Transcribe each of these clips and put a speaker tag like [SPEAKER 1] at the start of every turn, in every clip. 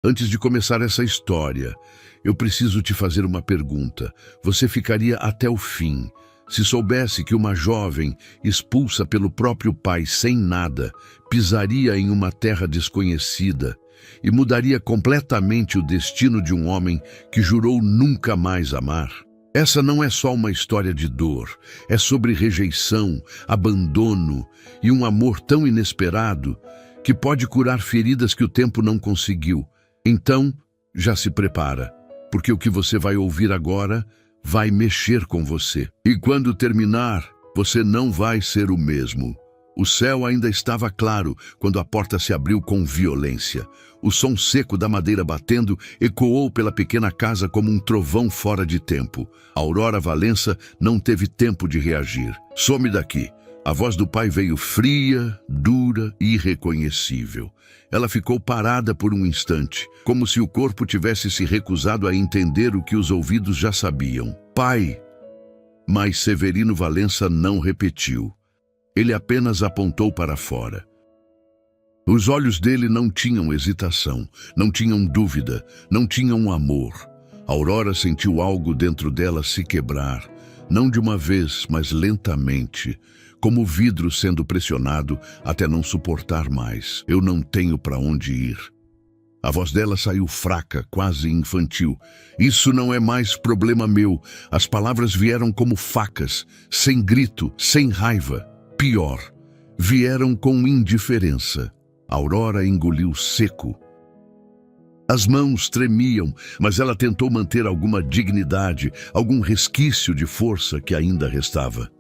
[SPEAKER 1] Antes de começar essa história, eu preciso te fazer uma pergunta. Você ficaria até o fim se soubesse que uma jovem, expulsa pelo próprio pai sem nada, pisaria em uma terra desconhecida e mudaria completamente o destino de um homem que jurou nunca mais amar? Essa não é só uma história de dor, é sobre rejeição, abandono e um amor tão inesperado que pode curar feridas que o tempo não conseguiu. Então, já se prepara, porque o que você vai ouvir agora vai mexer com você. E quando terminar, você não vai ser o mesmo. O céu ainda estava claro quando a porta se abriu com violência. O som seco da madeira batendo ecoou pela pequena casa como um trovão fora de tempo. Aurora Valença não teve tempo de reagir. Some daqui. A voz do pai veio fria, dura e irreconhecível. Ela ficou parada por um instante, como se o corpo tivesse se recusado a entender o que os ouvidos já sabiam. Pai! Mas Severino Valença não repetiu. Ele apenas apontou para fora. Os olhos dele não tinham hesitação, não tinham dúvida, não tinham amor. Aurora sentiu algo dentro dela se quebrar, não de uma vez, mas lentamente, como vidro sendo pressionado até não suportar mais. Eu não tenho para onde ir. A voz dela saiu fraca, quase infantil. Isso não é mais problema meu. As palavras vieram como facas, sem grito, sem raiva. Pior, vieram com indiferença. Aurora engoliu seco. As mãos tremiam, mas ela tentou manter alguma dignidade, algum resquício de força que ainda restava.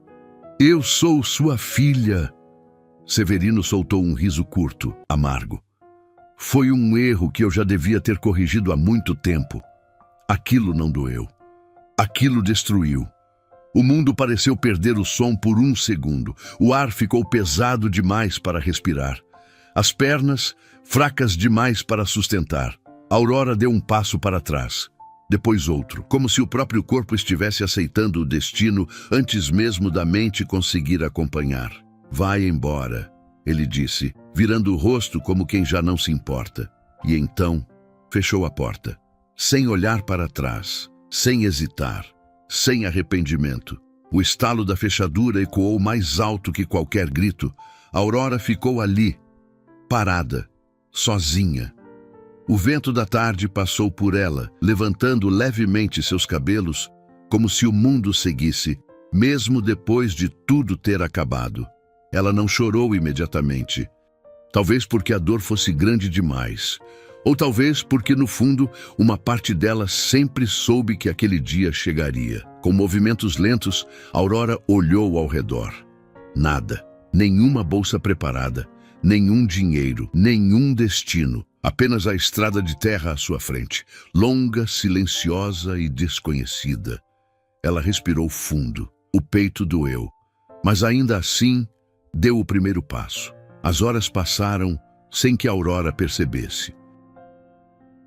[SPEAKER 1] Eu sou sua filha. Severino soltou um riso curto, amargo. Foi um erro que eu já devia ter corrigido há muito tempo. Aquilo não doeu. Aquilo destruiu. O mundo pareceu perder o som por um segundo. O ar ficou pesado demais para respirar. As pernas, fracas demais para sustentar. Aurora deu um passo para trás. Depois outro, como se o próprio corpo estivesse aceitando o destino antes mesmo da mente conseguir acompanhar. Vai embora, ele disse, virando o rosto como quem já não se importa. E então, fechou a porta, sem olhar para trás, sem hesitar, sem arrependimento. O estalo da fechadura ecoou mais alto que qualquer grito. Aurora ficou ali, parada, sozinha. O vento da tarde passou por ela, levantando levemente seus cabelos, como se o mundo seguisse, mesmo depois de tudo ter acabado. Ela não chorou imediatamente. Talvez porque a dor fosse grande demais. Ou talvez porque, no fundo, uma parte dela sempre soube que aquele dia chegaria. Com movimentos lentos, Aurora olhou ao redor. Nada. Nenhuma bolsa preparada. Nenhum dinheiro. Nenhum destino. Apenas a estrada de terra à sua frente, longa, silenciosa e desconhecida. Ela respirou fundo, o peito doeu, mas ainda assim deu o primeiro passo. As horas passaram sem que Aurora percebesse.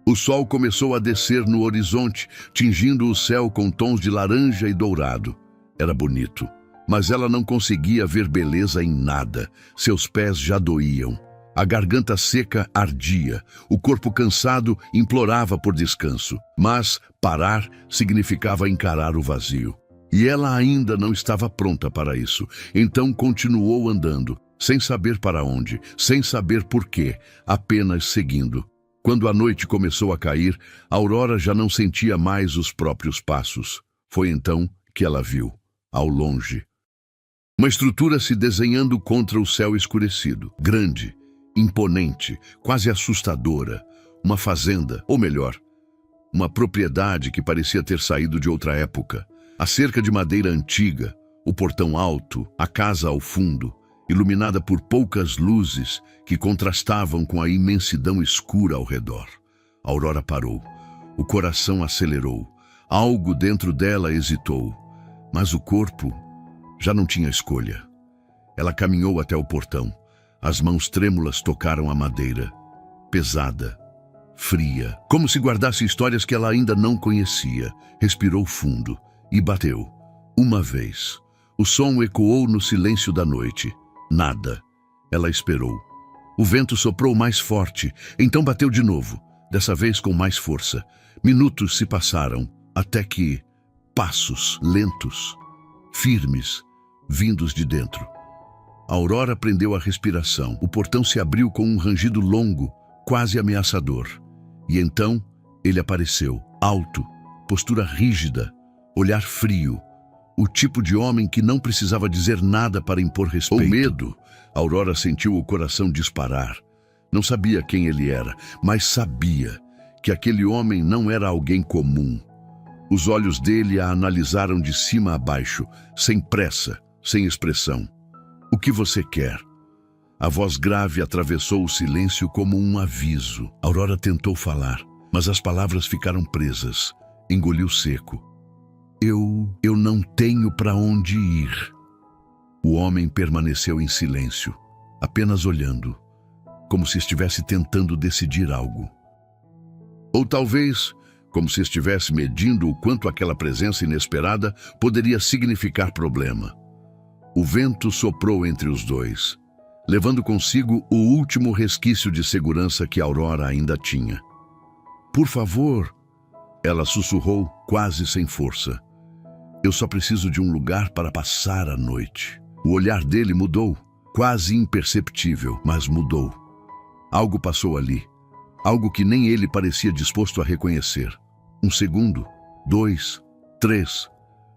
[SPEAKER 1] O sol começou a descer no horizonte, tingindo o céu com tons de laranja e dourado. Era bonito, mas ela não conseguia ver beleza em nada. Seus pés já doíam. A garganta seca ardia, o corpo cansado implorava por descanso, mas parar significava encarar o vazio. E ela ainda não estava pronta para isso, então continuou andando, sem saber para onde, sem saber por quê, apenas seguindo. Quando a noite começou a cair, Aurora já não sentia mais os próprios passos. Foi então que ela viu, ao longe, uma estrutura se desenhando contra o céu escurecido, grande, imponente, quase assustadora, uma fazenda, ou melhor, uma propriedade que parecia ter saído de outra época. A cerca de madeira antiga, o portão alto, a casa ao fundo, iluminada por poucas luzes que contrastavam com a imensidão escura ao redor. Aurora parou, o coração acelerou, algo dentro dela hesitou, mas o corpo já não tinha escolha. Ela caminhou até o portão. As mãos trêmulas tocaram a madeira, pesada, fria, como se guardasse histórias que ela ainda não conhecia. Respirou fundo e bateu. Uma vez. O som ecoou no silêncio da noite. Nada. Ela esperou. O vento soprou mais forte, então bateu de novo. dessa vez com mais força. Minutos se passaram, até que passos lentos, firmes, vindos de dentro. Aurora prendeu a respiração. O portão se abriu com um rangido longo, quase ameaçador. E então ele apareceu, alto, postura rígida, olhar frio. O tipo de homem que não precisava dizer nada para impor respeito. O medo. Aurora sentiu o coração disparar. Não sabia quem ele era, mas sabia que aquele homem não era alguém comum. Os olhos dele a analisaram de cima a baixo, sem pressa, sem expressão. O que você quer? A voz grave atravessou o silêncio como um aviso. Aurora tentou falar, mas as palavras ficaram presas. Engoliu seco. Eu não tenho para onde ir. O homem permaneceu em silêncio, apenas olhando, como se estivesse tentando decidir algo. Ou talvez, como se estivesse medindo o quanto aquela presença inesperada poderia significar problema. O vento soprou entre os dois, levando consigo o último resquício de segurança que Aurora ainda tinha. Por favor, ela sussurrou quase sem força. Eu só preciso de um lugar para passar a noite. O olhar dele mudou, quase imperceptível, mas mudou. Algo passou ali, algo que nem ele parecia disposto a reconhecer. 1 segundo, 2, 3,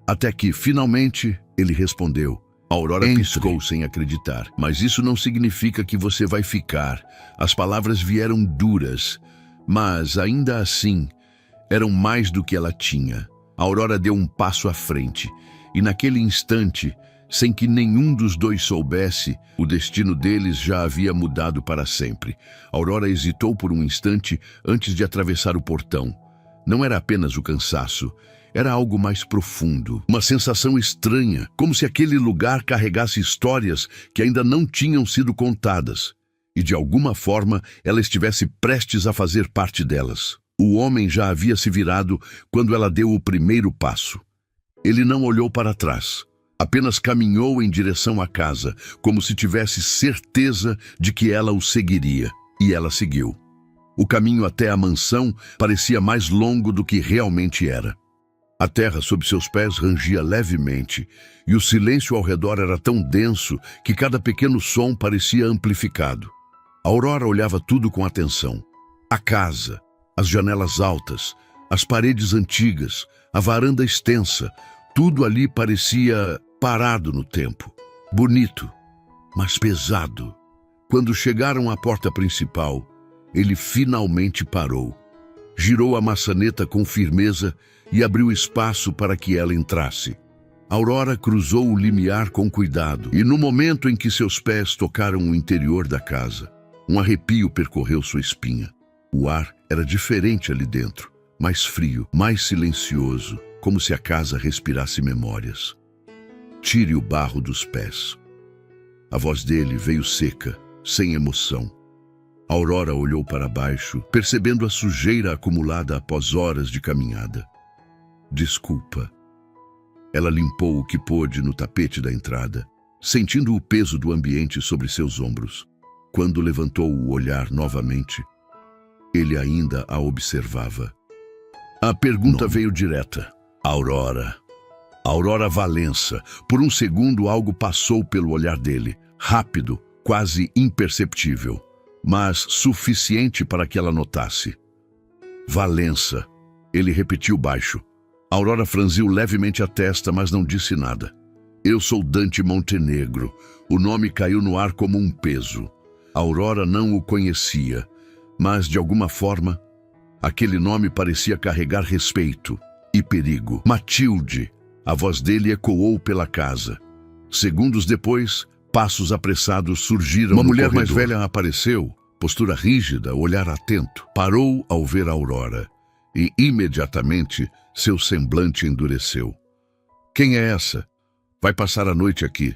[SPEAKER 1] até que, finalmente, ele respondeu. Aurora piscou sem acreditar. Mas isso não significa que você vai ficar. As palavras vieram duras, mas, ainda assim, eram mais do que ela tinha. Aurora deu um passo à frente, e naquele instante, sem que nenhum dos dois soubesse, o destino deles já havia mudado para sempre. Aurora hesitou por um instante antes de atravessar o portão. Não era apenas o cansaço, era algo mais profundo, uma sensação estranha, como se aquele lugar carregasse histórias que ainda não tinham sido contadas, e de alguma forma ela estivesse prestes a fazer parte delas. O homem já havia se virado quando ela deu o primeiro passo. Ele não olhou para trás, apenas caminhou em direção à casa, como se tivesse certeza de que ela o seguiria. E ela seguiu. O caminho até a mansão parecia mais longo do que realmente era. A terra sob seus pés rangia levemente, e o silêncio ao redor era tão denso que cada pequeno som parecia amplificado. Aurora olhava tudo com atenção. A casa, as janelas altas, as paredes antigas, a varanda extensa, tudo ali parecia parado no tempo. Bonito, mas pesado. Quando chegaram à porta principal, ele finalmente parou. Girou a maçaneta com firmeza e abriu espaço para que ela entrasse. Aurora cruzou o limiar com cuidado, e no momento em que seus pés tocaram o interior da casa, um arrepio percorreu sua espinha. O ar era diferente ali dentro, mais frio, mais silencioso, como se a casa respirasse memórias. Tire o barro dos pés. A voz dele veio seca, sem emoção. Aurora olhou para baixo, percebendo a sujeira acumulada após horas de caminhada. Desculpa. Ela limpou o que pôde no tapete da entrada, sentindo o peso do ambiente sobre seus ombros. Quando levantou o olhar novamente, ele ainda a observava. A pergunta veio direta. Aurora. Aurora Valença. Por um segundo algo passou pelo olhar dele, rápido, quase imperceptível, mas suficiente para que ela notasse. Valença. Ele repetiu baixo. Aurora franziu levemente a testa, mas não disse nada. Eu sou Dante Montenegro. O nome caiu no ar como um peso. Aurora não o conhecia, mas, de alguma forma, aquele nome parecia carregar respeito e perigo. Matilde. A voz dele ecoou pela casa. Segundos depois, passos apressados surgiram no corredor. Uma mulher mais velha apareceu, postura rígida, olhar atento. Parou ao ver Aurora, e imediatamente seu semblante endureceu. Quem é essa? Vai passar a noite aqui.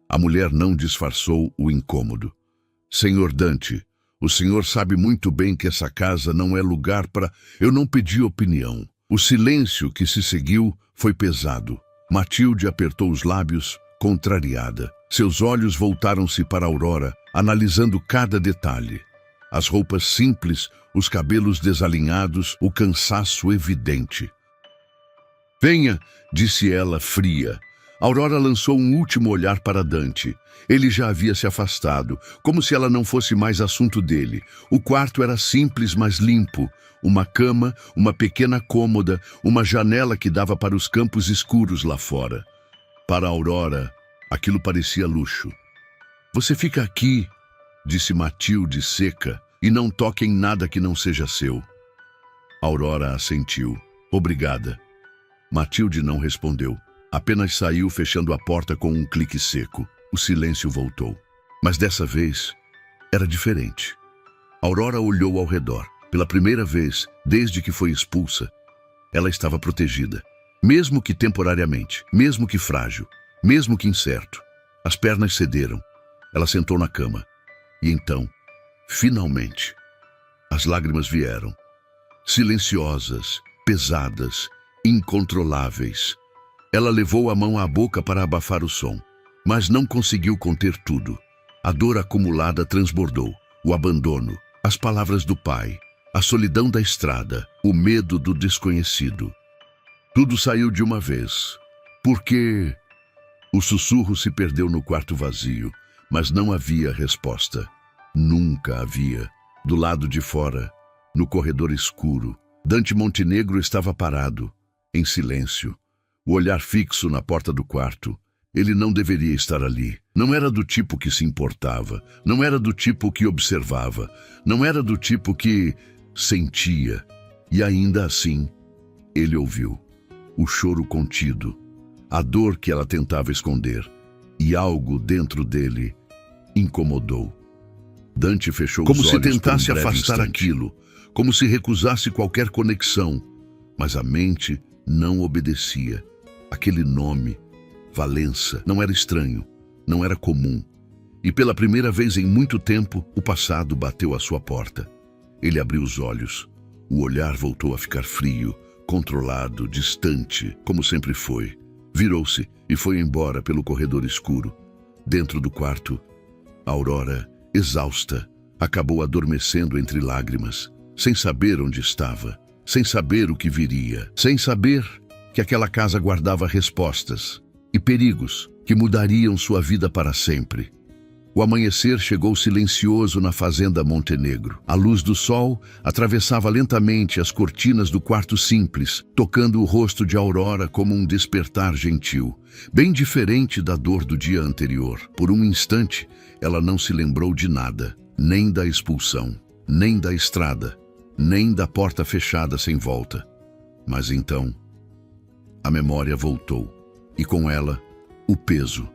[SPEAKER 1] A mulher não disfarçou o incômodo. Senhor Dante, o senhor sabe muito bem que essa casa não é lugar para... Eu não pedi opinião. O silêncio que se seguiu foi pesado. Matilde apertou os lábios, contrariada. Seus olhos voltaram-se para Aurora, analisando cada detalhe. As roupas simples, os cabelos desalinhados, o cansaço evidente. Venha, disse ela, fria. Aurora lançou um último olhar para Dante. Ele já havia se afastado, como se ela não fosse mais assunto dele. O quarto era simples, mas limpo. Uma cama, uma pequena cômoda, uma janela que dava para os campos escuros lá fora. Para Aurora, aquilo parecia luxo. Você fica aqui, disse Matilde seca, e não toque em nada que não seja seu. Aurora assentiu. Obrigada. Matilde não respondeu. Apenas saiu fechando a porta com um clique seco. O silêncio voltou. Mas dessa vez, era diferente. Aurora olhou ao redor. Pela primeira vez, desde que foi expulsa, ela estava protegida. Mesmo que temporariamente, mesmo que frágil, mesmo que incerto. As pernas cederam. Ela sentou na cama. E então, finalmente, as lágrimas vieram. Silenciosas, pesadas, incontroláveis. Ela levou a mão à boca para abafar o som, mas não conseguiu conter tudo. A dor acumulada transbordou, o abandono, as palavras do pai, a solidão da estrada, o medo do desconhecido. Tudo saiu de uma vez, porque o sussurro se perdeu no quarto vazio, mas não havia resposta. Nunca havia. Do lado de fora, no corredor escuro, Dante Montenegro estava parado, em silêncio. O olhar fixo na porta do quarto. Ele não deveria estar ali. Não era do tipo que se importava. Não era do tipo que observava. Não era do tipo que sentia. E ainda assim, ele ouviu. O choro contido. A dor que ela tentava esconder. E algo dentro dele incomodou. Dante fechou os olhos
[SPEAKER 2] Como se tentasse
[SPEAKER 1] por um breve
[SPEAKER 2] afastar
[SPEAKER 1] instante.
[SPEAKER 2] aquilo.
[SPEAKER 1] Como se recusasse qualquer conexão. Mas a mente não obedecia. Aquele nome, Valença, não era estranho, não era comum. E pela primeira vez em muito tempo, o passado bateu à sua porta. Ele abriu os olhos. O olhar voltou a ficar frio, controlado, distante, como sempre foi. Virou-se e foi embora pelo corredor escuro. Dentro do quarto, Aurora, exausta, acabou adormecendo entre lágrimas, sem saber onde estava, sem saber o que viria, sem saber que aquela casa guardava respostas e perigos que mudariam sua vida para sempre. O amanhecer chegou silencioso na fazenda Montenegro. A luz do sol atravessava lentamente as cortinas do quarto simples, tocando o rosto de Aurora como um despertar gentil, bem diferente da dor do dia anterior. Por um instante, ela não se lembrou de nada, nem da expulsão, nem da estrada, nem da porta fechada sem volta. Mas então, a memória voltou, e com ela, o peso.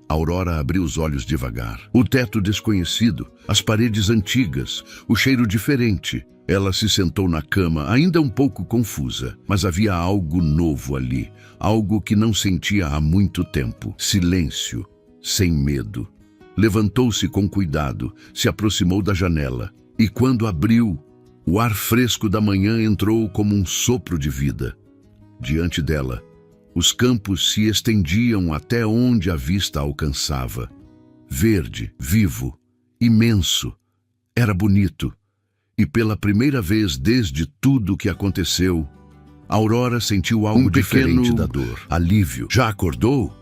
[SPEAKER 1] Aurora abriu os olhos devagar. O teto desconhecido, as paredes antigas, o cheiro diferente. Ela se sentou na cama, ainda um pouco confusa, mas havia algo novo ali, algo que não sentia há muito tempo. Silêncio, sem medo. Levantou-se com cuidado, se aproximou da janela, e quando abriu, o ar fresco da manhã entrou como um sopro de vida. Diante dela, os campos se estendiam até onde a vista alcançava. Verde, vivo, imenso. Era bonito. E pela primeira vez desde tudo o que aconteceu, Aurora sentiu algo diferente da dor. Alívio. Já acordou?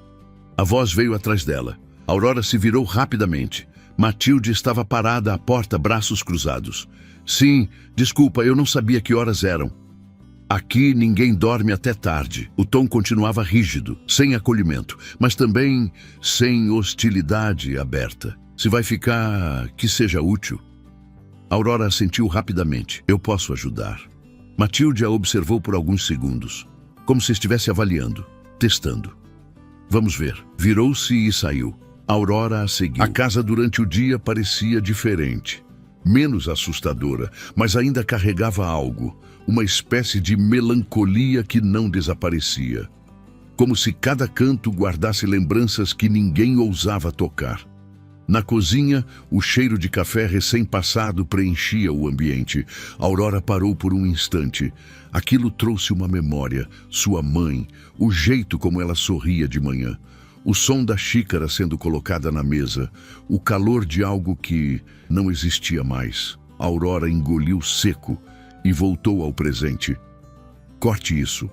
[SPEAKER 1] A voz veio atrás dela. Aurora se virou rapidamente. Matilde estava parada à porta, braços cruzados. Sim, desculpa, eu não sabia que horas eram. Aqui ninguém dorme até tarde. O tom continuava rígido, sem acolhimento, mas também sem hostilidade aberta. Se vai ficar, que seja útil. Aurora assentiu rapidamente. Eu posso ajudar. Matilde a observou por alguns segundos, como se estivesse avaliando, testando. Vamos ver. Virou-se e saiu. Aurora a seguiu. A casa durante o dia parecia diferente. Menos assustadora, mas ainda carregava algo, uma espécie de melancolia que não desaparecia. Como se cada canto guardasse lembranças que ninguém ousava tocar. Na cozinha, o cheiro de café recém-passado preenchia o ambiente. Aurora parou por um instante. Aquilo trouxe uma memória, sua mãe, o jeito como ela sorria de manhã. O som da xícara sendo colocada na mesa, o calor de algo que não existia mais. Aurora engoliu seco e voltou ao presente. Corte isso.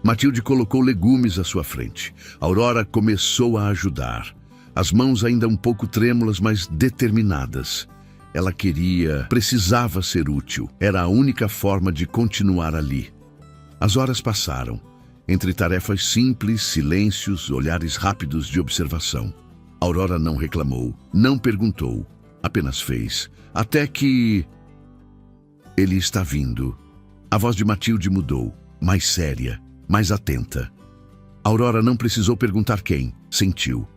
[SPEAKER 1] Matilde colocou legumes à sua frente. Aurora começou a ajudar. As mãos ainda um pouco trêmulas, mas determinadas. Ela precisava ser útil. Era a única forma de continuar ali. As horas passaram, entre tarefas simples, silêncios, olhares rápidos de observação. Aurora não reclamou, não perguntou, apenas fez. Até que... Ele está vindo. A voz de Matilde mudou, mais séria, mais atenta. Aurora não precisou perguntar quem, sentiu.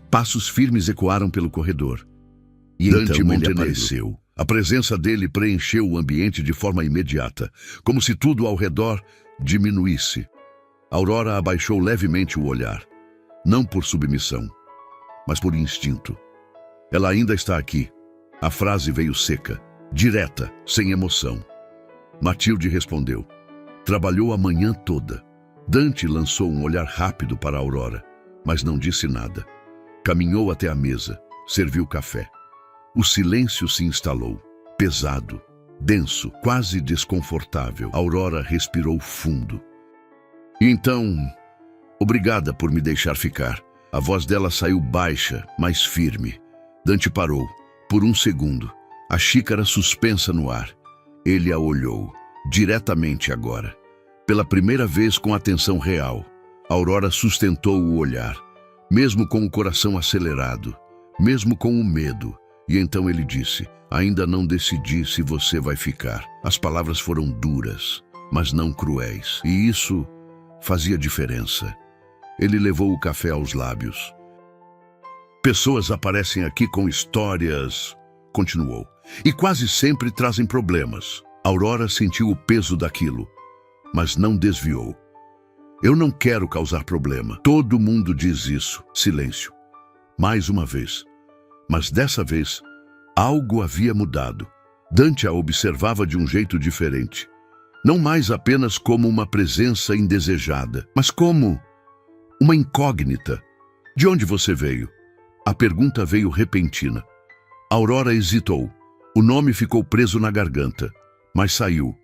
[SPEAKER 1] Passos firmes ecoaram pelo corredor. E Dante então ele apareceu. A presença dele preencheu o ambiente de forma imediata, como se tudo ao redor diminuísse. Aurora abaixou levemente o olhar, não por submissão, mas por instinto. Ela ainda está aqui. A frase veio seca, direta, sem emoção. Matilde respondeu. Trabalhou a manhã toda. Dante lançou um olhar rápido para Aurora, mas não disse nada. Caminhou até a mesa, serviu café. O silêncio se instalou, pesado, denso, quase desconfortável. Aurora respirou fundo. Então, obrigada por me deixar ficar. A voz dela saiu baixa, mas firme. Dante parou, por um segundo, a xícara suspensa no ar. Ele a olhou, diretamente agora. Pela primeira vez com atenção real, Aurora sustentou o olhar, mesmo com o coração acelerado, mesmo com o medo. E então ele disse, ainda não decidi se você vai ficar. As palavras foram duras, mas não cruéis. E isso fazia diferença. Ele levou o café aos lábios. Pessoas aparecem aqui com histórias, continuou, e quase sempre trazem problemas. Aurora sentiu o peso daquilo, mas não desviou. Eu não quero causar problema. Todo mundo diz isso. Silêncio. Mais uma vez. Mas dessa vez, algo havia mudado. Dante a observava de um jeito diferente. Não mais apenas como uma presença indesejada, mas como uma incógnita. De onde você veio? A pergunta veio repentina. Aurora hesitou. O nome ficou preso na garganta, mas saiu.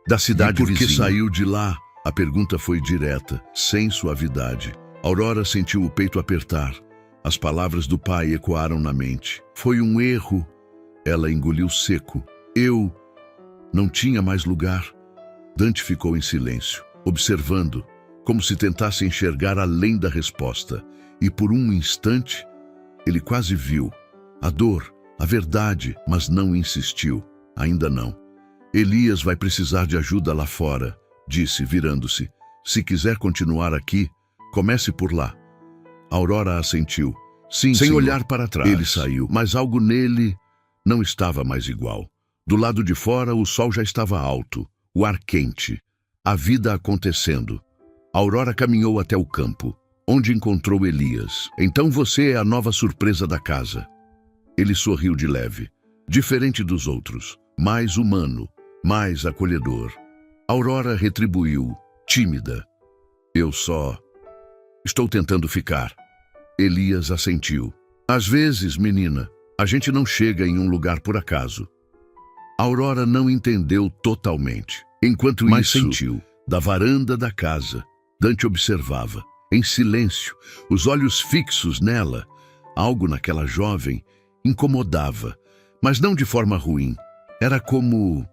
[SPEAKER 1] Da cidade vizinha. E por que saiu de lá? A pergunta foi direta, sem suavidade. Aurora sentiu o peito apertar. As palavras do pai ecoaram na mente. Foi um erro. Ela engoliu seco. Eu não tinha mais lugar. Dante ficou em silêncio, observando, como se tentasse enxergar além da resposta. E por um instante, ele quase viu a dor, a verdade, mas não insistiu. Ainda não. Elias vai precisar de ajuda lá fora, disse, virando-se. Se quiser continuar aqui, comece por lá. Aurora assentiu. Sim, sem senhor. Olhar para trás. Ele saiu, mas algo nele não estava mais igual. Do lado de fora, o sol já estava alto, o ar quente, a vida acontecendo. Aurora caminhou até o campo, onde encontrou Elias. Então você é a nova surpresa da casa. Ele sorriu de leve, diferente dos outros, mais humano, mais acolhedor. Aurora retribuiu, tímida. Eu só estou tentando ficar. Elias assentiu. Às vezes, menina, a gente não chega em um lugar por acaso. Aurora não entendeu totalmente. Enquanto mas isso, sentiu. Da varanda da casa, Dante observava, em silêncio, os olhos fixos nela. Algo naquela jovem incomodava, mas não de forma ruim. Era como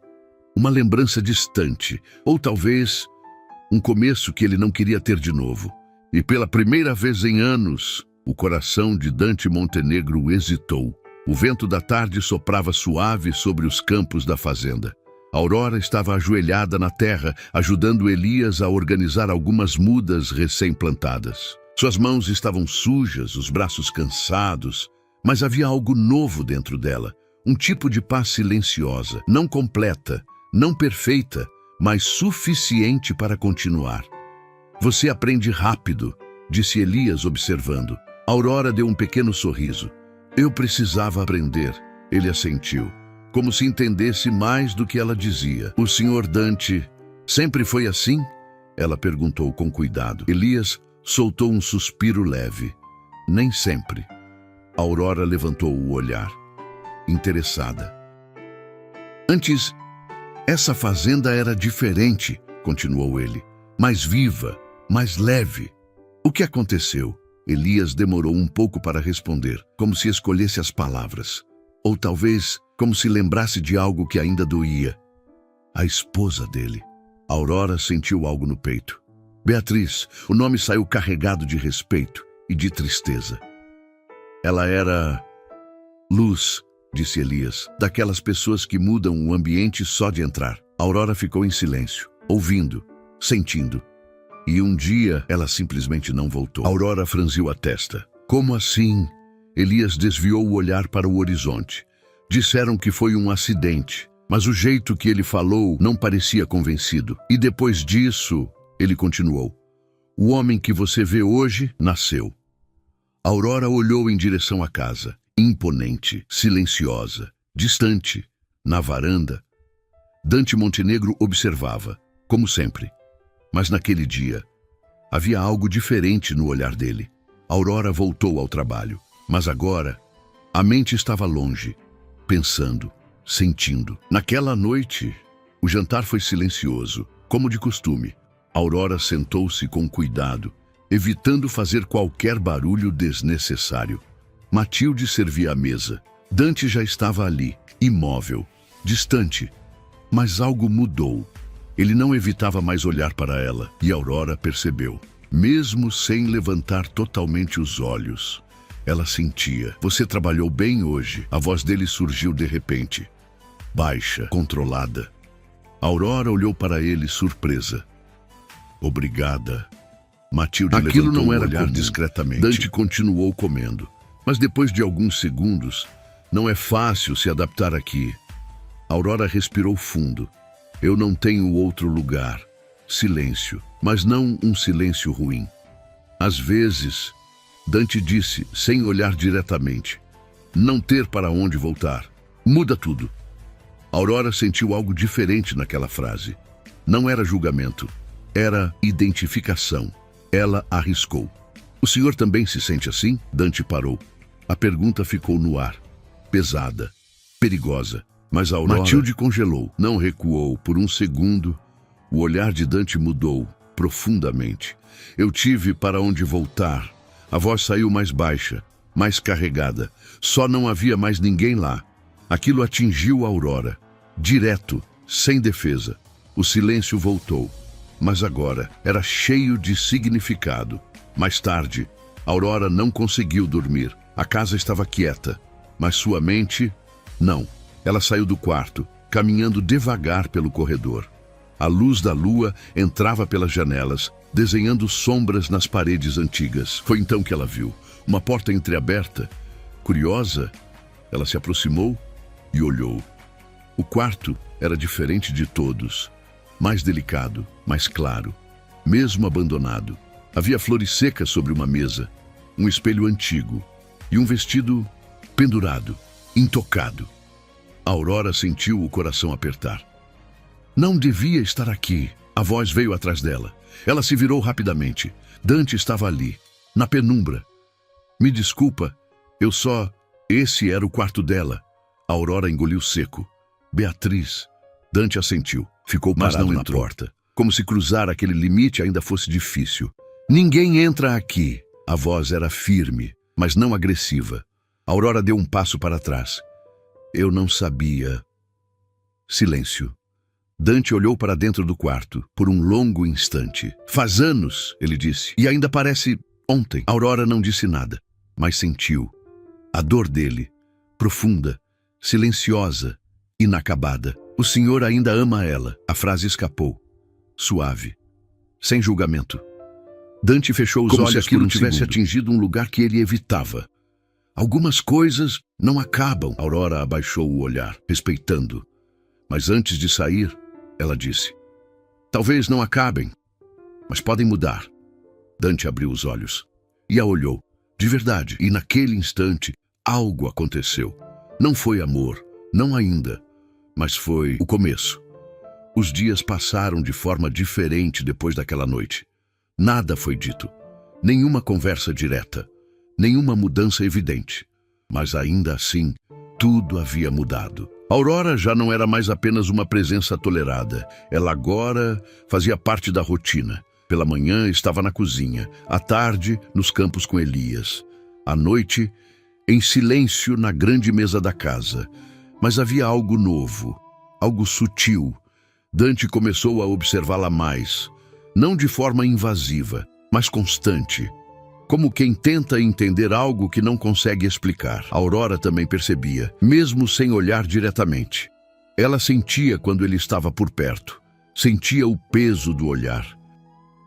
[SPEAKER 1] uma lembrança distante, ou talvez um começo que ele não queria ter de novo. E pela primeira vez em anos, o coração de Dante Montenegro hesitou. O vento da tarde soprava suave sobre os campos da fazenda. Aurora estava ajoelhada na terra, ajudando Elias a organizar algumas mudas recém-plantadas. Suas mãos estavam sujas, os braços cansados, mas havia algo novo dentro dela, um tipo de paz silenciosa, não completa, não perfeita, mas suficiente para continuar. Você aprende rápido, disse Elias observando. Aurora deu um pequeno sorriso. Eu precisava aprender, ele assentiu, como se entendesse mais do que ela dizia. O senhor Dante sempre foi assim? Ela perguntou com cuidado. Elias soltou um suspiro leve. Nem sempre. Aurora levantou o olhar, interessada. Antes, essa fazenda era diferente, continuou ele. Mais viva, mais leve. O que aconteceu? Elias demorou um pouco para responder, como se escolhesse as palavras. Ou talvez, como se lembrasse de algo que ainda doía. A esposa dele. Aurora sentiu algo no peito. Beatriz, o nome saiu carregado de respeito e de tristeza. Ela era Luz, disse Elias, daquelas pessoas que mudam o ambiente só de entrar. Aurora ficou em silêncio, ouvindo, sentindo. E um dia ela simplesmente não voltou. Aurora franziu a testa. Como assim? Elias desviou o olhar para o horizonte. Disseram que foi um acidente, mas o jeito que ele falou não parecia convencido. E depois disso, ele continuou. O homem que você vê hoje nasceu. Aurora olhou em direção à casa, imponente, silenciosa, distante, na varanda. Dante Montenegro observava, como sempre. Mas naquele dia, havia algo diferente no olhar dele. Aurora voltou ao trabalho, mas agora, a mente estava longe, pensando, sentindo. Naquela noite, o jantar foi silencioso, como de costume. Aurora sentou-se com cuidado, evitando fazer qualquer barulho desnecessário. Matilde servia a mesa. Dante já estava ali, imóvel, distante. Mas algo mudou. Ele não evitava mais olhar para ela, e Aurora percebeu. Mesmo sem levantar totalmente os olhos, ela sentia. Você trabalhou bem hoje. A voz dele surgiu de repente. Baixa, controlada. Aurora olhou para ele surpresa. Obrigada. Matilde
[SPEAKER 2] Aquilo
[SPEAKER 1] levantou
[SPEAKER 2] não era
[SPEAKER 1] o olhar
[SPEAKER 2] comum.
[SPEAKER 1] discretamente.
[SPEAKER 2] Dante
[SPEAKER 1] continuou comendo. Mas depois de alguns segundos, não é fácil se adaptar aqui. Aurora respirou fundo. Eu não tenho outro lugar. Silêncio, mas não um silêncio ruim. Às vezes, Dante disse, sem olhar diretamente, não ter para onde voltar. Muda tudo. Aurora sentiu algo diferente naquela frase. Não era julgamento, era identificação. Ela arriscou. O senhor também se sente assim? Dante parou. A pergunta ficou no ar. Pesada, perigosa. Mas Aurora... Matilde congelou, não recuou. Por um segundo, o olhar de Dante mudou profundamente. Eu tive para onde voltar. A voz saiu mais baixa, mais carregada. Só não havia mais ninguém lá. Aquilo atingiu Aurora. Direto, sem defesa. O silêncio voltou. Mas agora era cheio de significado. Mais tarde, Aurora não conseguiu dormir. A casa estava quieta, mas sua mente, não. Ela saiu do quarto, caminhando devagar pelo corredor. A luz da lua entrava pelas janelas, desenhando sombras nas paredes antigas. Foi então que ela viu uma porta entreaberta. Curiosa, ela se aproximou e olhou. O quarto era diferente de todos. Mais delicado, mais claro. Mesmo abandonado. Havia flores secas sobre uma mesa, um espelho antigo e um vestido pendurado, intocado. Aurora sentiu o coração apertar. Não devia estar aqui. A voz veio atrás dela. Ela se virou rapidamente. Dante estava ali, na penumbra. Me desculpa, Esse era o quarto dela. Aurora engoliu seco. Beatriz. Dante assentiu. Ficou parado na porta, como se cruzar aquele limite ainda fosse difícil. Ninguém entra aqui. A voz era firme, mas não agressiva. Aurora deu um passo para trás. Eu não sabia. Silêncio. Dante olhou para dentro do quarto, por um longo instante. Faz anos, ele disse, e ainda parece ontem. Aurora não disse nada, mas sentiu. A dor dele, profunda, silenciosa, inacabada. O senhor ainda ama ela. A frase escapou. Suave. Sem julgamento. Dante fechou os olhos
[SPEAKER 2] se aquilo
[SPEAKER 1] tivesse atingido um lugar que ele evitava. Algumas coisas não acabam. Aurora abaixou o olhar, respeitando. Mas antes de sair, ela disse, talvez não acabem, mas podem mudar. Dante abriu os olhos e a olhou, de verdade. E naquele instante, algo aconteceu. Não foi amor, não ainda, mas foi o começo. Os dias passaram de forma diferente depois daquela noite. Nada foi dito, nenhuma conversa direta. nenhuma mudança evidente. Mas ainda assim, tudo havia mudado. Aurora já não era mais apenas uma presença tolerada. Ela agora fazia parte da rotina. Pela manhã estava na cozinha, à tarde nos campos com Elias. À noite, em silêncio na grande mesa da casa. Mas havia algo novo, algo sutil. Dante começou a observá-la mais, não de forma invasiva, mas constante. Como quem tenta entender algo que não consegue explicar. Aurora também percebia, mesmo sem olhar diretamente. Ela sentia quando ele estava por perto, sentia o peso do olhar.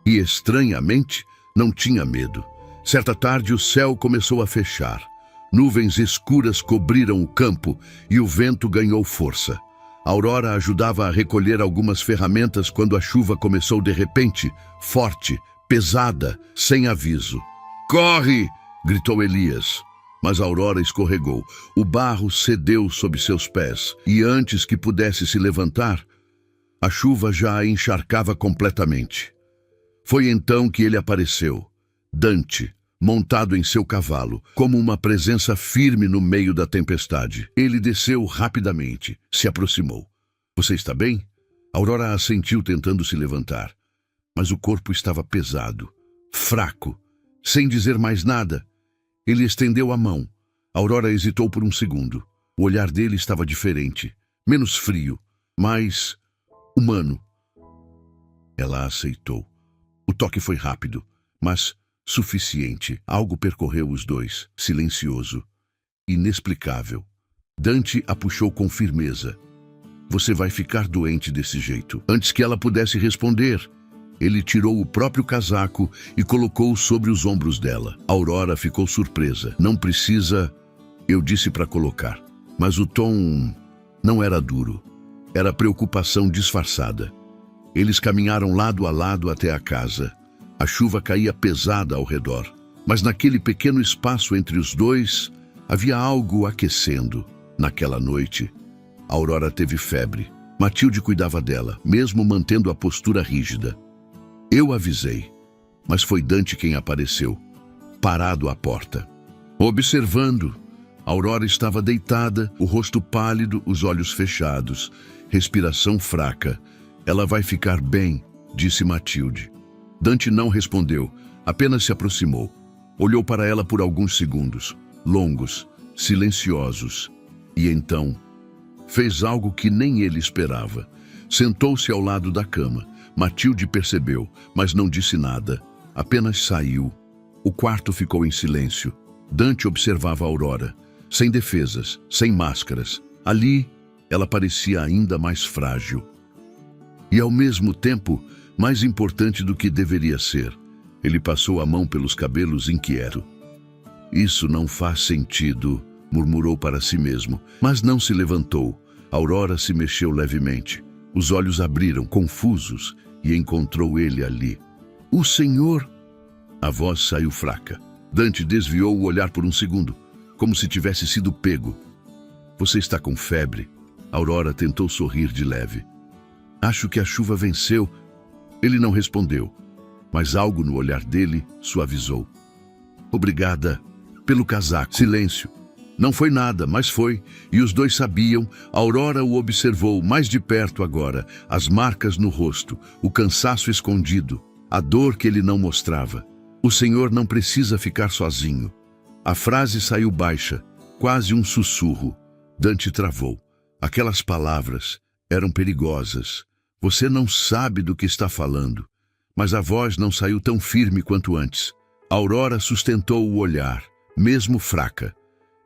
[SPEAKER 1] E, estranhamente, não tinha medo. Certa tarde, o céu começou a fechar. Nuvens escuras cobriram o campo e o vento ganhou força. Aurora ajudava a recolher algumas ferramentas quando a chuva começou de repente, forte, pesada, sem aviso. "Corre!" gritou Elias. Mas Aurora escorregou. O barro cedeu sob seus pés e, antes que pudesse se levantar, a chuva já a encharcava completamente. Foi então que ele apareceu, Dante, montado em seu cavalo, como uma presença firme no meio da tempestade. Ele desceu rapidamente, se aproximou. "Você está bem?" Aurora assentiu tentando se levantar, mas o corpo estava pesado, fraco, sem dizer mais nada. Ele estendeu a mão. Aurora hesitou por um segundo. O olhar dele estava diferente, menos frio, mais humano. Ela aceitou. O toque foi rápido, mas suficiente. Algo percorreu os dois, silencioso, inexplicável. Dante a puxou com firmeza. "Você vai ficar doente desse jeito." Antes que ela pudesse responder, ele tirou o próprio casaco e colocou-o sobre os ombros dela. Aurora ficou surpresa. "Não precisa", eu disse para colocar. Mas o tom não era duro. Era preocupação disfarçada. Eles caminharam lado a lado até a casa. A chuva caía pesada ao redor, mas naquele pequeno espaço entre os dois havia algo aquecendo. Naquela noite, Aurora teve febre. Matilde cuidava dela, mesmo mantendo a postura rígida. Eu avisei, mas foi Dante quem apareceu, parado à porta. Observando, Aurora estava deitada, o rosto pálido, os olhos fechados, respiração fraca. "Ela vai ficar bem", disse Matilde. Dante não respondeu, apenas se aproximou. Olhou para ela por alguns segundos, longos, silenciosos. E então, fez algo que nem ele esperava. Sentou-se ao lado da cama. Matilde percebeu, mas não disse nada. Apenas saiu. O quarto ficou em silêncio. Dante observava a Aurora, sem defesas, sem máscaras. Ali, ela parecia ainda mais frágil. E, ao mesmo tempo, mais importante do que deveria ser. Ele passou a mão pelos cabelos inquieto. "Isso não faz sentido", murmurou para si mesmo, mas não se levantou. Aurora se mexeu levemente. Os olhos abriram, confusos, e encontrou ele ali. "O senhor?" A voz saiu fraca. Dante desviou o olhar por um segundo, como se tivesse sido pego. "Você está com febre?" Aurora tentou sorrir de leve. "Acho que a chuva venceu." Ele não respondeu, mas algo no olhar dele suavizou. "Obrigada pelo casaco." Silêncio. Não foi nada, mas foi, e os dois sabiam. Aurora o observou mais de perto agora, as marcas no rosto, o cansaço escondido, a dor que ele não mostrava. "O senhor não precisa ficar sozinho." A frase saiu baixa, quase um sussurro. Dante travou. Aquelas palavras eram perigosas. "Você não sabe do que está falando." Mas a voz não saiu tão firme quanto antes. Aurora sustentou o olhar, mesmo fraca.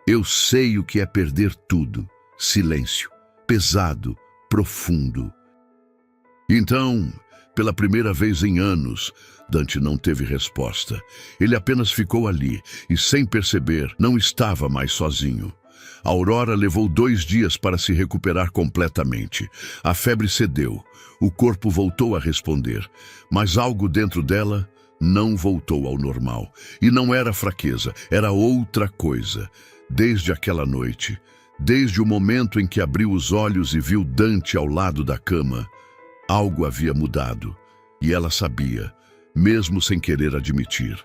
[SPEAKER 1] "Eu sei o que é perder tudo." Silêncio, pesado, profundo. Então, pela primeira vez em anos, Dante não teve resposta. Ele apenas ficou ali e, sem perceber, não estava mais sozinho. A Aurora levou 2 dias para se recuperar completamente. A febre cedeu, o corpo voltou a responder, mas algo dentro dela não voltou ao normal. E não era fraqueza, era outra coisa. Desde aquela noite, desde o momento em que abriu os olhos e viu Dante ao lado da cama, algo havia mudado, e ela sabia, mesmo sem querer admitir.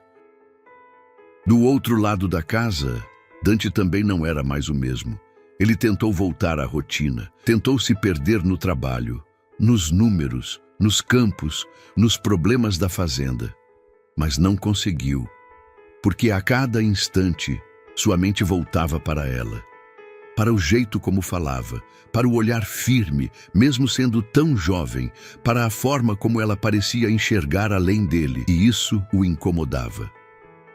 [SPEAKER 1] Do outro lado da casa, Dante também não era mais o mesmo. Ele tentou voltar à rotina, tentou se perder no trabalho, nos números, nos campos, nos problemas da fazenda. Mas não conseguiu, porque a cada instante sua mente voltava para ela, para o jeito como falava, para o olhar firme, mesmo sendo tão jovem, para a forma como ela parecia enxergar além dele, e isso o incomodava.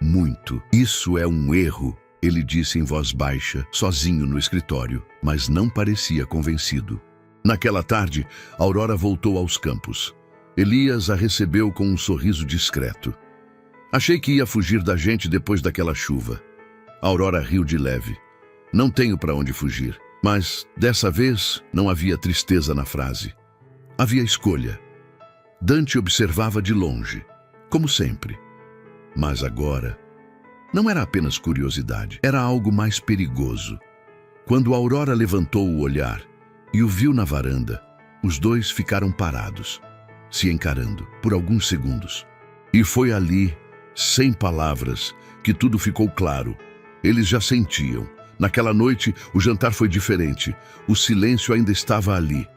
[SPEAKER 1] Muito. Isso é um erro, ele disse em voz baixa, sozinho no escritório, mas não parecia convencido. Naquela tarde, Aurora voltou aos campos. Elias a recebeu com um sorriso discreto. Achei que ia fugir da gente depois daquela chuva. Aurora riu de leve. Não tenho para onde fugir. Mas, dessa vez, não havia tristeza na frase. Havia escolha. Dante observava de longe, como sempre. Mas agora, não era apenas curiosidade, era algo mais perigoso. Quando Aurora levantou o olhar e o viu na varanda, os dois ficaram parados, se encarando por alguns segundos. E foi ali, sem palavras, que tudo ficou claro. Eles já sentiam. Naquela noite, o jantar foi diferente. O silêncio ainda estava ali,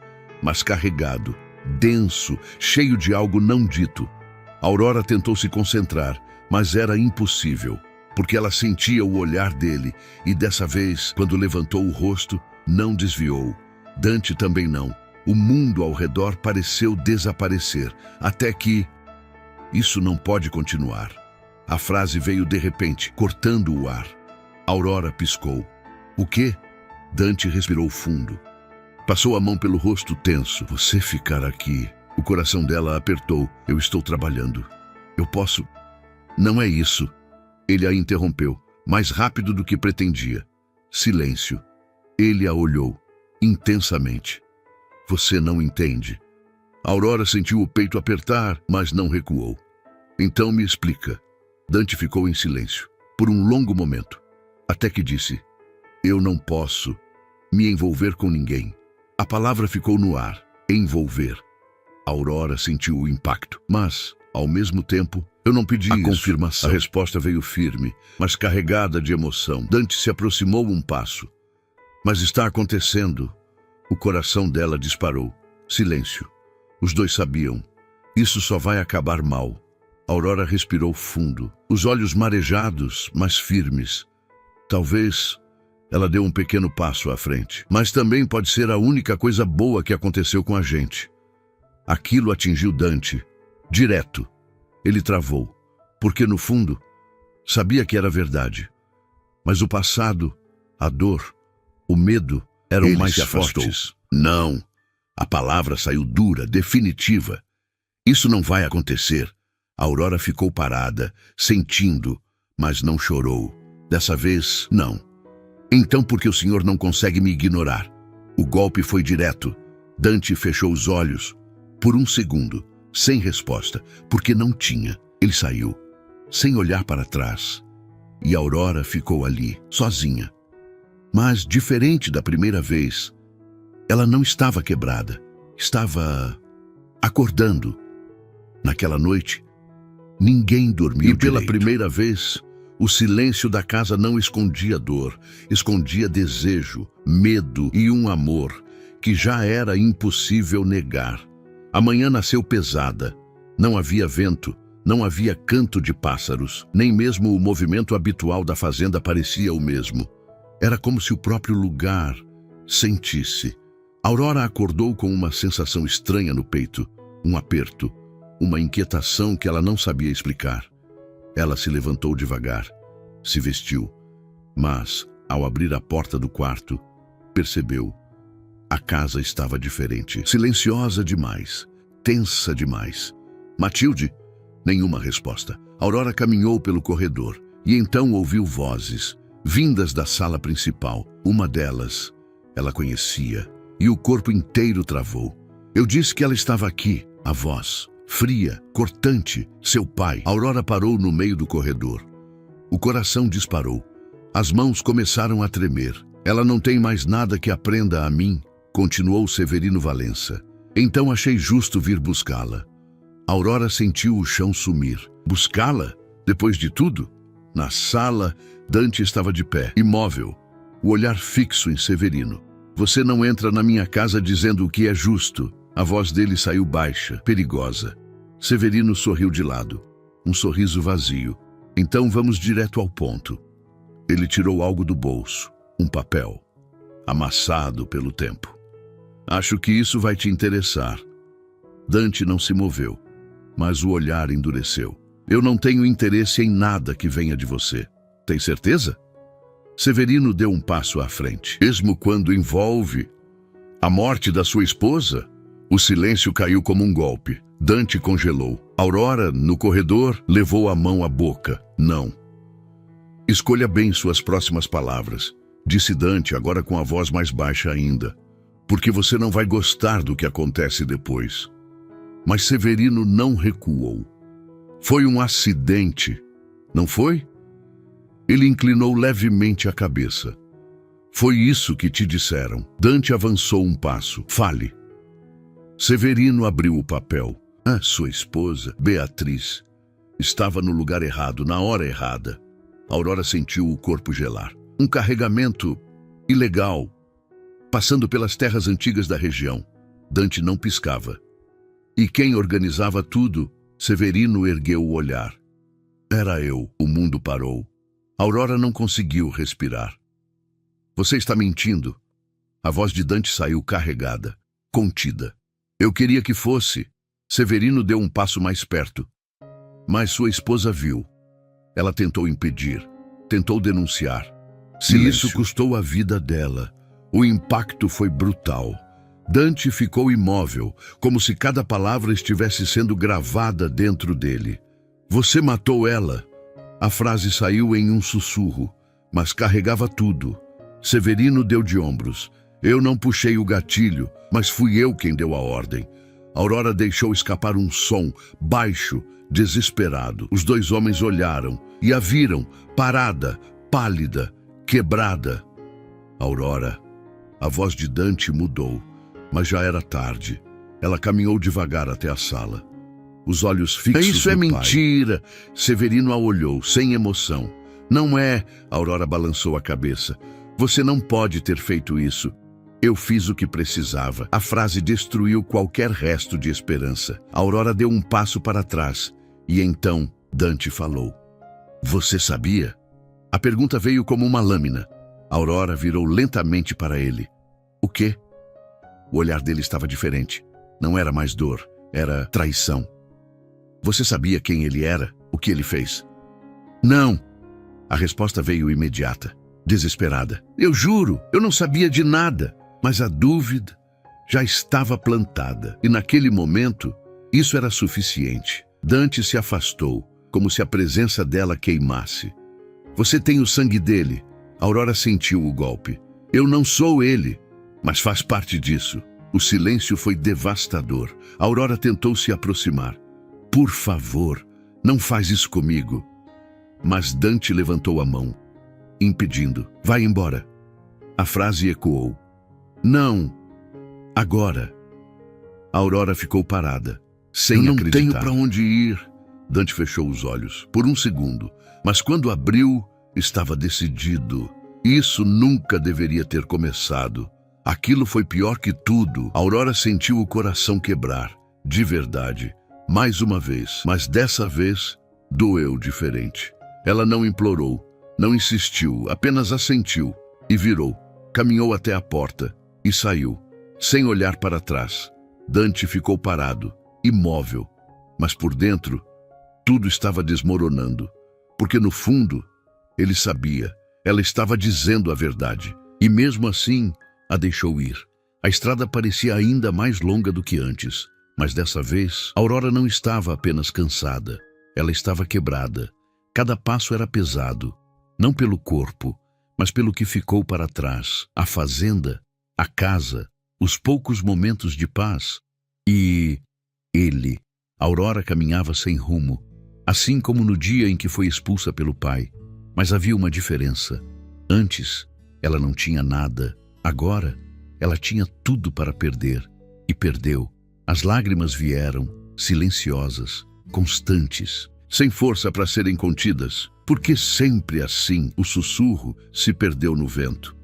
[SPEAKER 1] mas carregado, denso, cheio de algo não dito. Aurora tentou se concentrar, mas era impossível, porque ela sentia o olhar dele e dessa vez, quando levantou o rosto, não desviou. Dante também não. O mundo ao redor pareceu desaparecer, até que... Isso não pode continuar. A frase veio de repente, cortando o ar. Aurora piscou. O quê? Dante respirou fundo. Passou a mão pelo rosto tenso. Você ficar aqui. O coração dela apertou. Eu estou trabalhando. Eu posso... Não é isso. Ele a interrompeu, mais rápido do que pretendia. Silêncio. Ele a olhou, intensamente. Você não entende. Aurora sentiu o peito apertar, mas não recuou. Então me explica. Dante ficou em silêncio, por um longo momento, até que disse, eu não posso me envolver com ninguém. A palavra ficou no ar, envolver. Aurora sentiu o impacto, mas, ao mesmo tempo, eu não pedi a confirmação. A resposta veio firme, mas carregada de emoção. Dante se aproximou um passo. Mas está acontecendo. O coração dela disparou. Silêncio. Os dois sabiam. Isso só vai acabar mal. Aurora respirou fundo, os olhos marejados, mas firmes. Talvez ela deu um pequeno passo à frente, mas também pode ser a única coisa boa que aconteceu com a gente. Aquilo atingiu Dante, direto. Ele travou, porque no fundo, sabia que era verdade. Mas o passado, a dor, o medo eram mais fortes. Não, a palavra saiu dura, definitiva. Isso não vai acontecer. A Aurora ficou parada, sentindo, mas não chorou. Dessa vez, não. Então por que o senhor não consegue me ignorar? O golpe foi direto. Dante fechou os olhos. Por um segundo, sem resposta, porque não tinha. Ele saiu, sem olhar para trás. E a Aurora ficou ali, sozinha. Mas, diferente da primeira vez, ela não estava quebrada. Estava acordando. Naquela noite, ninguém dormiu direito. E pela primeira vez, o silêncio da casa não escondia dor, escondia desejo, medo e um amor que já era impossível negar. A manhã nasceu pesada. Não havia vento, não havia canto de pássaros, nem mesmo o movimento habitual da fazenda parecia o mesmo. Era como se o próprio lugar sentisse. Aurora acordou com uma sensação estranha no peito, um aperto, uma inquietação que ela não sabia explicar. Ela se levantou devagar, se vestiu, mas, ao abrir a porta do quarto, percebeu. A casa estava diferente, silenciosa demais, tensa demais. Matilde? Nenhuma resposta. Aurora caminhou pelo corredor e então ouviu vozes, vindas da sala principal. Uma delas, ela conhecia, e o corpo inteiro travou. Eu disse que ela estava aqui, a voz, fria, cortante, seu pai. Aurora parou no meio do corredor. O coração disparou. As mãos começaram a tremer. Ela não tem mais nada que aprenda a mim, continuou Severino Valença. Então achei justo vir buscá-la. Aurora sentiu o chão sumir. Buscá-la? Depois de tudo? Na sala, Dante estava de pé, imóvel, o olhar fixo em Severino. Você não entra na minha casa dizendo o que é justo. A voz dele saiu baixa, perigosa. Severino sorriu de lado, um sorriso vazio. Então vamos direto ao ponto. Ele tirou algo do bolso, um papel, amassado pelo tempo. Acho que isso vai te interessar. Dante não se moveu, mas o olhar endureceu. Eu não tenho interesse em nada que venha de você. Tem certeza? Severino deu um passo à frente. Mesmo quando envolve a morte da sua esposa? O silêncio caiu como um golpe. Dante congelou. Aurora, no corredor, levou a mão à boca. Não. Escolha bem suas próximas palavras, disse Dante, agora com a voz mais baixa ainda, porque você não vai gostar do que acontece depois. Mas Severino não recuou. Foi um acidente, não foi? Ele inclinou levemente a cabeça. Foi isso que te disseram. Dante avançou um passo. Fale. Severino abriu o papel. Sua esposa, Beatriz, estava no lugar errado, na hora errada. Aurora sentiu o corpo gelar. Um carregamento ilegal, passando pelas terras antigas da região. Dante não piscava. E quem organizava tudo? Severino ergueu o olhar. Era eu. O mundo parou. Aurora não conseguiu respirar. Você está mentindo. A voz de Dante saiu carregada, contida. Eu queria que fosse. Severino deu um passo mais perto. Mas sua esposa viu. Ela tentou impedir, tentou denunciar. Se isso custou a vida dela, o impacto foi brutal. Dante ficou imóvel, como se cada palavra estivesse sendo gravada dentro dele. Você matou ela. A frase saiu em um sussurro, mas carregava tudo. Severino deu de ombros. Eu não puxei o gatilho, mas fui eu quem deu a ordem. Aurora deixou escapar um som, baixo, desesperado. Os dois homens olharam e a viram, parada, pálida, quebrada. Aurora. A voz de Dante mudou, mas já era tarde. Ela caminhou devagar até a sala. Os olhos fixos
[SPEAKER 2] Isso é
[SPEAKER 1] no pai.
[SPEAKER 2] mentira.
[SPEAKER 1] Severino a olhou, sem emoção. Não é, Aurora balançou a cabeça. Você não pode ter feito isso. Eu fiz o que precisava. A frase destruiu qualquer resto de esperança. Aurora deu um passo para trás. E então Dante falou. Você sabia? A pergunta veio como uma lâmina. Aurora virou lentamente para ele. O quê? O olhar dele estava diferente. Não era mais dor, era traição. Você sabia quem ele era? O que ele fez? Não. A resposta veio imediata, desesperada. Eu juro, eu não sabia de nada. Mas a dúvida já estava plantada. E naquele momento, isso era suficiente. Dante se afastou, como se a presença dela queimasse. Você tem o sangue dele. Aurora sentiu o golpe. Eu não sou ele, mas faz parte disso. O silêncio foi devastador. Aurora tentou se aproximar. Por favor, não faz isso comigo. Mas Dante levantou a mão, impedindo. Vai embora. A frase ecoou. Não. Agora. Aurora ficou parada, sem acreditar.
[SPEAKER 2] Eu não tenho para onde ir.
[SPEAKER 1] Dante fechou os olhos, por um segundo. Mas quando abriu, estava decidido. Isso nunca deveria ter começado. Aquilo foi pior que tudo. Aurora sentiu o coração quebrar, de verdade. Mais uma vez, mas dessa vez, doeu diferente. Ela não implorou, não insistiu, apenas assentiu e virou. Caminhou até a porta e saiu, sem olhar para trás. Dante ficou parado, imóvel, mas por dentro, tudo estava desmoronando. Porque no fundo, ele sabia, ela estava dizendo a verdade. E mesmo assim, a deixou ir. A estrada parecia ainda mais longa do que antes. Mas dessa vez, Aurora não estava apenas cansada. Ela estava quebrada. Cada passo era pesado. Não pelo corpo, mas pelo que ficou para trás. A fazenda, a casa, os poucos momentos de paz. E ele. Aurora caminhava sem rumo, assim como no dia em que foi expulsa pelo pai. Mas havia uma diferença. Antes, ela não tinha nada. Agora, ela tinha tudo para perder. E perdeu. As lágrimas vieram, silenciosas, constantes. sem força para serem contidas. Por que sempre assim? O sussurro se perdeu no vento.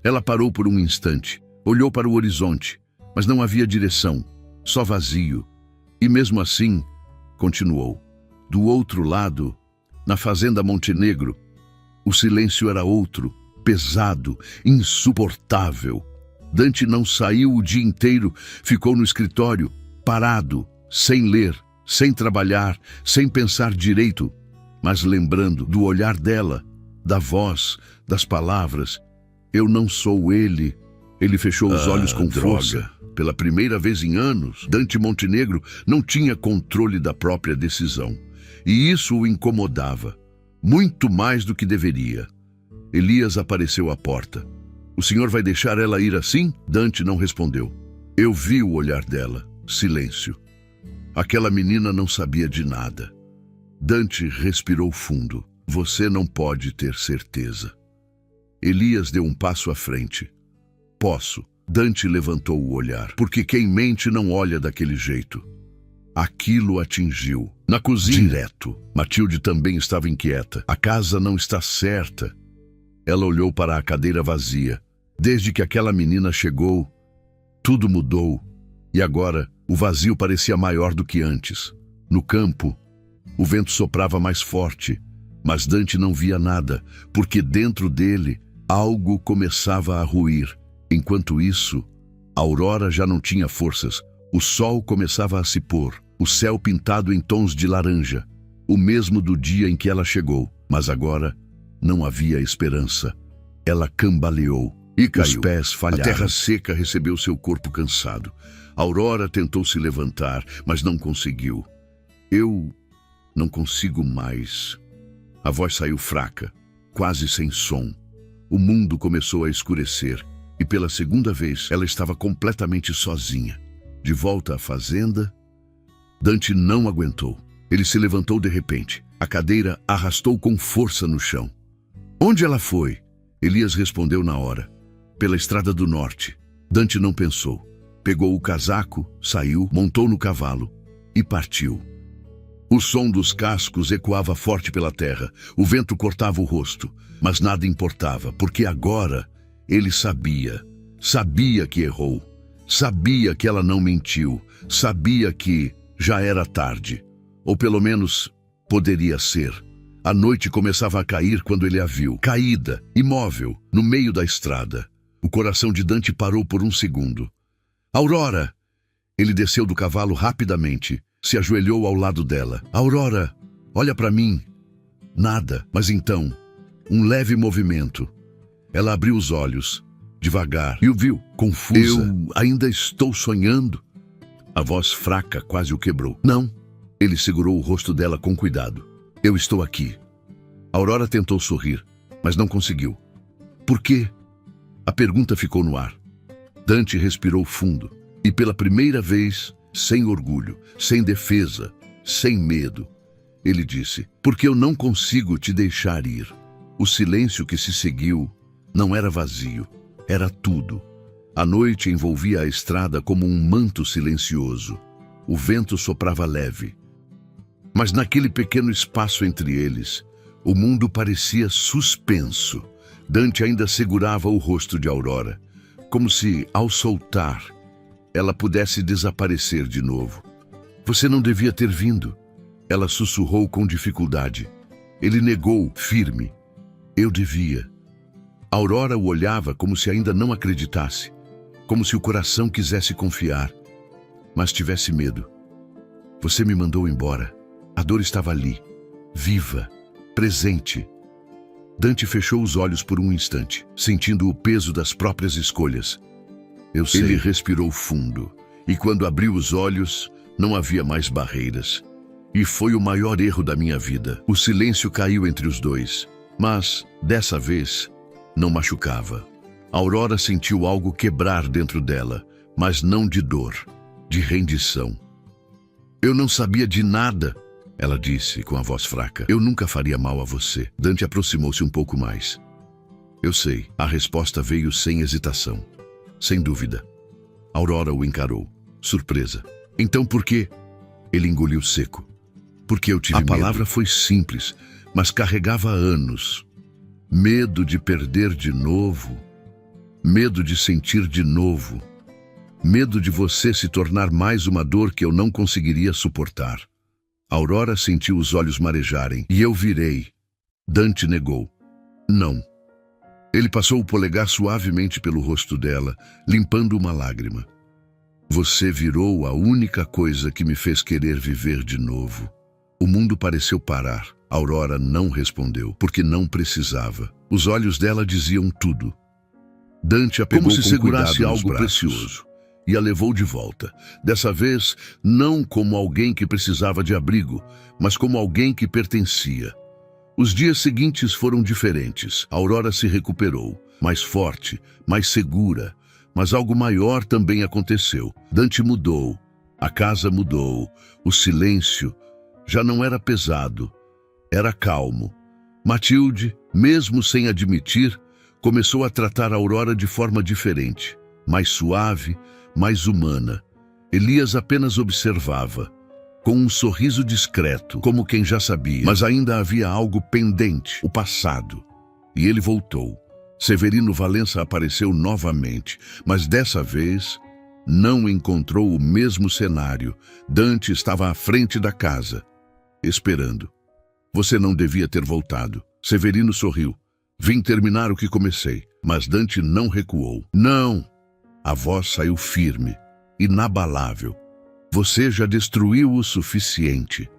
[SPEAKER 1] Ela parou por um instante, olhou para o horizonte, mas não havia direção, só vazio. E mesmo assim, continuou. Do outro lado, na fazenda Montenegro, o silêncio era outro, pesado, insuportável. Dante não saiu o dia inteiro, ficou no escritório, parado, sem ler, sem trabalhar, sem pensar direito, mas lembrando do olhar dela, da voz, das palavras. Eu não sou ele. Ele fechou os olhos com força. Pela primeira vez em anos, Dante Montenegro não tinha controle da própria decisão. E isso o incomodava, muito mais do que deveria. Elias apareceu à porta. O senhor vai deixar ela ir assim? Dante não respondeu. Eu vi o olhar dela. Silêncio. Aquela menina não sabia de nada. Dante respirou fundo. Você não pode ter certeza. Elias deu um passo à frente. Posso. Dante levantou o olhar, porque quem mente não olha daquele jeito. Aquilo atingiu. Na cozinha. Direto. Matilde também estava inquieta. A casa não está certa. Ela olhou para a cadeira vazia. Desde que aquela menina chegou, tudo mudou. E agora, o vazio parecia maior do que antes. No campo, o vento soprava mais forte, mas Dante não via nada, porque dentro dele, algo começava a ruir. Enquanto isso, a aurora já não tinha forças. O sol começava a se pôr, o céu pintado em tons de laranja, o mesmo do dia em que ela chegou. Mas agora não havia esperança. Ela cambaleou e caiu. Os pés falharam. A terra seca recebeu seu corpo cansado. A aurora tentou se levantar, mas não conseguiu. Eu não consigo mais. A voz saiu fraca, quase sem som. O mundo começou a escurecer. E pela segunda vez, ela estava completamente sozinha. De volta à fazenda, Dante não aguentou. Ele se levantou de repente. A cadeira arrastou com força no chão. Onde ela foi? Elias respondeu na hora. Pela estrada do norte. Dante não pensou. Pegou o casaco, saiu, montou no cavalo e partiu. O som dos cascos ecoava forte pela terra. O vento cortava o rosto, mas nada importava, porque agora ele sabia que errou, sabia que ela não mentiu, sabia que já era tarde, ou pelo menos poderia ser. A noite começava a cair quando ele a viu, caída, imóvel, no meio da estrada. O coração de Dante parou por um segundo. Aurora! Ele desceu do cavalo rapidamente, se ajoelhou ao lado dela. Aurora, olha para mim. Nada, mas então, um leve movimento. Ela abriu os olhos, devagar, e o viu, confusa. Eu ainda estou sonhando? A voz fraca quase o quebrou. Não. Ele segurou o rosto dela com cuidado. Eu estou aqui. Aurora tentou sorrir, mas não conseguiu. Por quê? A pergunta ficou no ar. Dante respirou fundo, e pela primeira vez, sem orgulho, sem defesa, sem medo, ele disse, porque eu não consigo te deixar ir. O silêncio que se seguiu não era vazio, era tudo. A noite envolvia a estrada como um manto silencioso. O vento soprava leve. Mas naquele pequeno espaço entre eles, o mundo parecia suspenso. Dante ainda segurava o rosto de Aurora, como se, ao soltar, ela pudesse desaparecer de novo. Você não devia ter vindo. Ela sussurrou com dificuldade. Ele negou, firme. Eu devia. Aurora o olhava como se ainda não acreditasse, como se o coração quisesse confiar, mas tivesse medo. Você me mandou embora. A dor estava ali, viva, presente. Dante fechou os olhos por um instante, sentindo o peso das próprias escolhas. Eu sei. Ele respirou fundo, e quando abriu os olhos, não havia mais barreiras. E foi o maior erro da minha vida. O silêncio caiu entre os dois, mas, dessa vez, não machucava. Aurora sentiu algo quebrar dentro dela, mas não de dor, de rendição. Eu não sabia de nada, ela disse com a voz fraca. Eu nunca faria mal a você. Dante aproximou-se um pouco mais. Eu sei. A resposta veio sem hesitação, sem dúvida. Aurora o encarou, surpresa. Então por quê? Ele engoliu seco. Porque eu tive medo. A palavra foi simples, mas carregava anos. Medo de perder de novo. Medo de sentir de novo. Medo de você se tornar mais uma dor que eu não conseguiria suportar. Aurora sentiu os olhos marejarem e eu virei. Dante negou. Não. Ele passou o polegar suavemente pelo rosto dela, limpando uma lágrima. Você virou a única coisa que me fez querer viver de novo. O mundo pareceu parar. Aurora não respondeu, porque não precisava. Os olhos dela diziam tudo. Dante a pegou como se segurasse algo precioso e a levou de volta. Dessa vez, não como alguém que precisava de abrigo, mas como alguém que pertencia. Os dias seguintes foram diferentes. Aurora se recuperou, mais forte, mais segura. Mas algo maior também aconteceu. Dante mudou, a casa mudou, o silêncio já não era pesado, era calmo. Matilde, mesmo sem admitir, começou a tratar Aurora de forma diferente, mais suave, mais humana. Elias apenas observava, com um sorriso discreto, como quem já sabia. Mas ainda havia algo pendente, o passado. E ele voltou. Severino Valença apareceu novamente, mas dessa vez não encontrou o mesmo cenário. Dante estava à frente da casa, esperando. Você não devia ter voltado. Severino sorriu. Vim terminar o que comecei, mas Dante não recuou. Não! A voz saiu firme, inabalável. Você já destruiu o suficiente.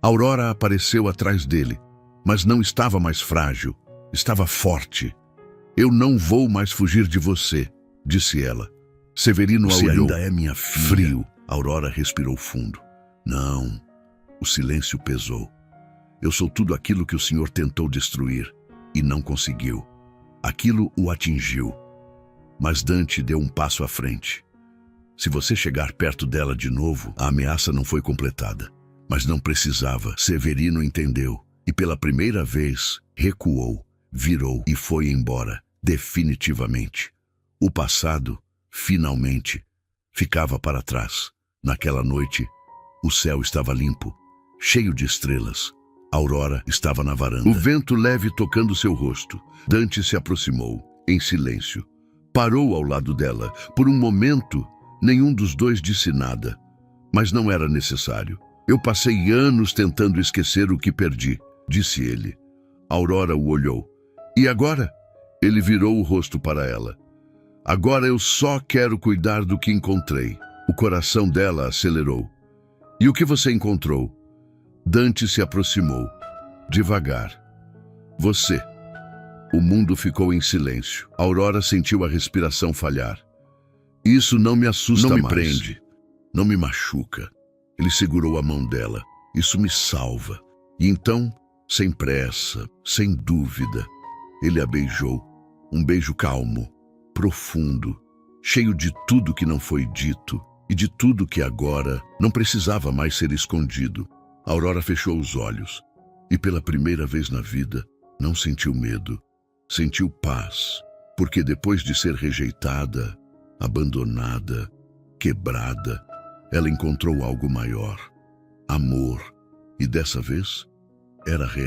[SPEAKER 1] Aurora apareceu atrás dele, mas não estava mais frágil, estava forte. Eu não vou mais fugir de você, disse ela. Severino a olhou. Você ainda é minha filha. Frio. Aurora respirou fundo. Não. O silêncio pesou. Eu sou tudo aquilo que o senhor tentou destruir e não conseguiu. Aquilo o atingiu. Mas Dante deu um passo à frente. Se você chegar perto dela de novo, a ameaça não foi completada. Mas não precisava. Severino entendeu e pela primeira vez recuou, virou e foi embora, definitivamente. O passado, finalmente, ficava para trás. Naquela noite, o céu estava limpo, cheio de estrelas. Aurora estava na varanda. O vento leve tocando seu rosto. Dante se aproximou, em silêncio. Parou ao lado dela. Por um momento, nenhum dos dois disse nada. Mas não era necessário. Eu passei anos tentando esquecer o que perdi, disse ele. Aurora o olhou. E agora? Ele virou o rosto para ela. Agora eu só quero cuidar do que encontrei. O coração dela acelerou. E o que você encontrou? Dante se aproximou, devagar. Você. O mundo ficou em silêncio. Aurora sentiu a respiração falhar. Isso não me assusta mais. Não me prende. Não me machuca. Ele segurou a mão dela. Isso me salva. E então, sem pressa, sem dúvida, ele a beijou. Um beijo calmo, profundo, cheio de tudo que não foi dito e de tudo que agora não precisava mais ser escondido. Aurora fechou os olhos e pela primeira vez na vida não sentiu medo, sentiu paz, porque depois de ser rejeitada, abandonada, quebrada, ela encontrou algo maior, amor, e dessa vez era real.